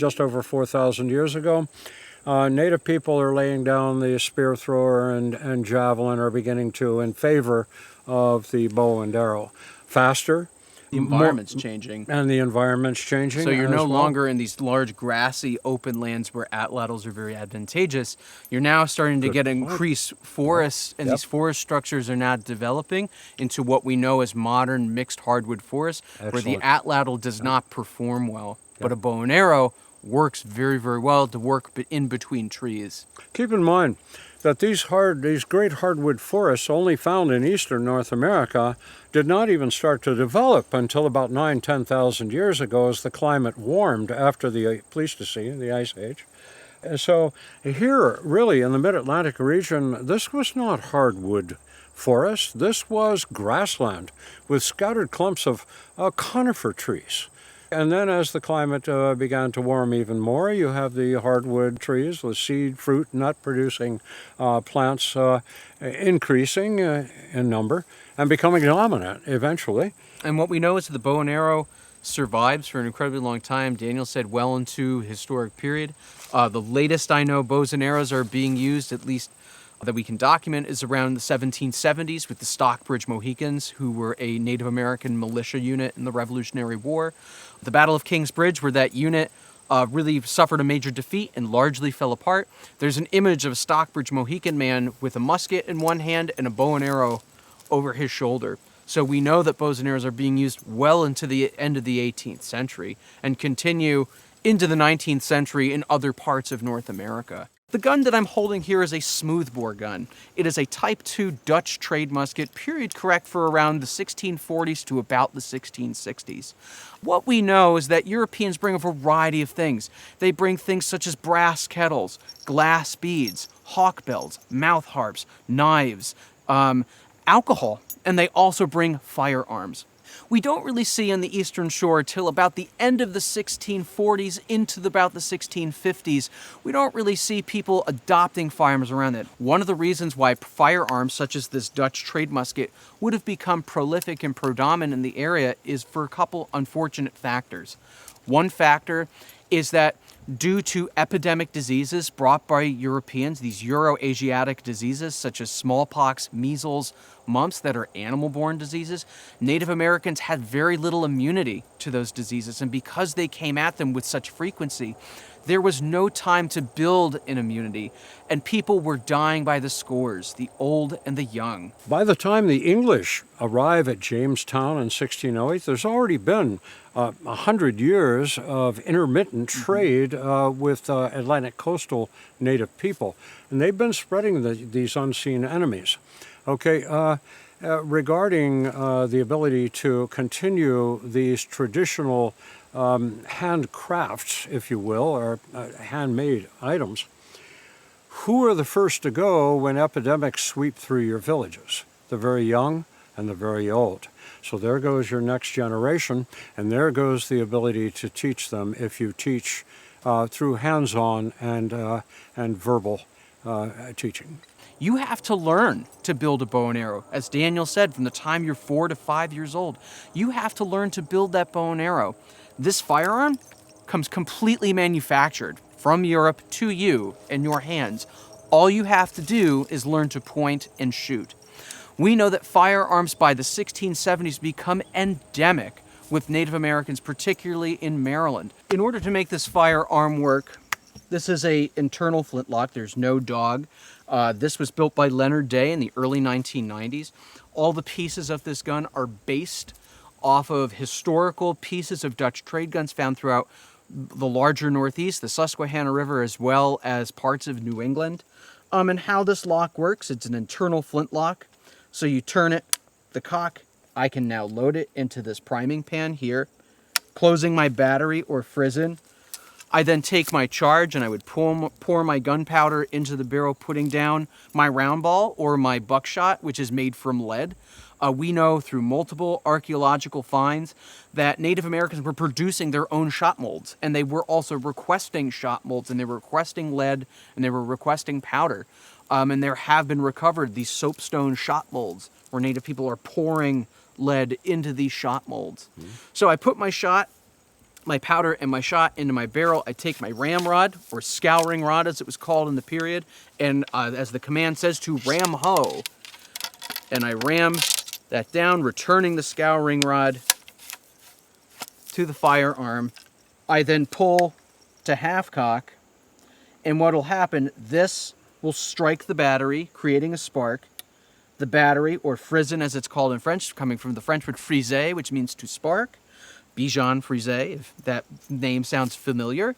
just over 4,000 years ago. Native people are laying down the spear thrower and javelin, are beginning to, in favor of the bow and arrow. Faster. The environment's changing. And the environment's changing. So you're no longer in these large grassy open lands where atlatls are very advantageous. You're now starting to get increased forests, and these forest structures are now developing into what we know as modern mixed hardwood forests, where the atlatl does not perform well. But a bow and arrow works very, very well to work in between trees. Keep in mind that these great hardwood forests, only found in eastern North America, did not even start to develop until about 10,000 years ago, as the climate warmed after the Pleistocene, the Ice Age. And so here, really, in the mid-Atlantic region, this was not hardwood forest. This was grassland with scattered clumps of conifer trees. And then as the climate began to warm even more, you have the hardwood trees, the seed, fruit, nut-producing plants increasing in number and becoming dominant eventually. And what we know is that the bow and arrow survives for an incredibly long time. Daniel said well into historic period. The latest I know bows and arrows are being used, at least that we can document, is around the 1770s with the Stockbridge Mohicans, who were a Native American militia unit in the Revolutionary War. The Battle of Kings Bridge, where that unit really suffered a major defeat and largely fell apart. There's an image of a Stockbridge Mohican man with a musket in one hand and a bow and arrow over his shoulder. So we know that bows and arrows are being used well into the end of the 18th century and continue into the 19th century in other parts of North America. The gun that I'm holding here is a smoothbore gun. It is a Type II Dutch trade musket, period correct for around the 1640s to about the 1660s. What we know is that Europeans bring a variety of things. They bring things such as brass kettles, glass beads, hawkbells, mouth harps, knives, alcohol, and they also bring firearms. We don't really see on the Eastern Shore till about the end of the 1640s into about the 1650s. We don't really see people adopting firearms around that. One of the reasons why firearms such as this Dutch trade musket would have become prolific and predominant in the area is for a couple unfortunate factors. One factor is that due to epidemic diseases brought by Europeans, these Euro-Asiatic diseases such as smallpox, measles, mumps that are animal-borne diseases, Native Americans had very little immunity to those diseases, and because they came at them with such frequency, there was no time to build an immunity, and people were dying by the scores, the old and the young. By the time the English arrive at Jamestown in 1608, there's already been 100 years of intermittent trade with Atlantic coastal native people, and they've been spreading these unseen enemies. Okay, regarding the ability to continue these traditional handcrafts, if you will, or handmade items, who are the first to go when epidemics sweep through your villages? The very young and the very old. So there goes your next generation, and there goes the ability to teach them if you teach through hands-on and verbal teaching. You have to learn to build a bow and arrow. As Daniel said, from the time you're 4 to 5 years old, you have to learn to build that bow and arrow. This firearm comes completely manufactured from Europe to you in your hands. All you have to do is learn to point and shoot. We know that firearms by the 1670s become endemic with Native Americans, particularly in Maryland. In order to make this firearm work, this is an internal flintlock. There's no dog. This was built by Leonard Day in the early 1990s. All the pieces of this gun are based off of historical pieces of Dutch trade guns found throughout the larger Northeast, the Susquehanna River, as well as parts of New England. And how this lock works, it's an internal flintlock. So you turn it, the cock, I can now load it into this priming pan here, closing my battery or frizzen. I then take my charge and I would pour my gunpowder into the barrel, putting down my round ball or my buckshot, which is made from lead. We know through multiple archaeological finds that Native Americans were producing their own shot molds, and they were also requesting shot molds, and they were requesting lead, and they were requesting powder. And there have been recovered these soapstone shot molds where Native people are pouring lead into these shot molds. So I put my shot, my powder and my shot into my barrel. I take my ramrod, or scouring rod as it was called in the period, and as the command says, to ram ho. And I ram that down, returning the scouring rod to the firearm. I then pull to half cock, and what will happen, this will strike the battery, creating a spark. The battery, or frisson as it's called in French, coming from the French word friser, which means to spark. Bijan frisé, if that name sounds familiar.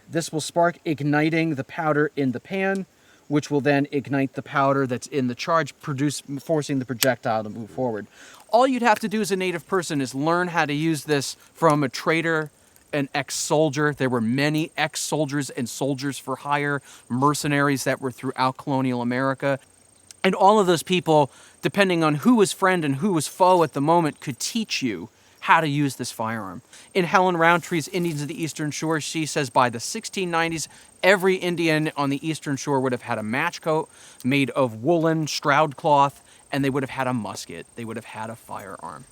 This will spark, igniting the powder in the pan, which will then ignite the powder that's in the charge, forcing the projectile to move forward. All you'd have to do as a native person is learn how to use this from a trader, an ex-soldier. There were many ex-soldiers and soldiers for hire, mercenaries that were throughout colonial America. And all of those people, depending on who was friend and who was foe at the moment, could teach you how to use this firearm. In Helen Roundtree's Indians of the Eastern Shore, she says by the 1690s, every Indian on the Eastern Shore would have had a match coat made of woolen stroud cloth, and they would have had a musket. They would have had a firearm.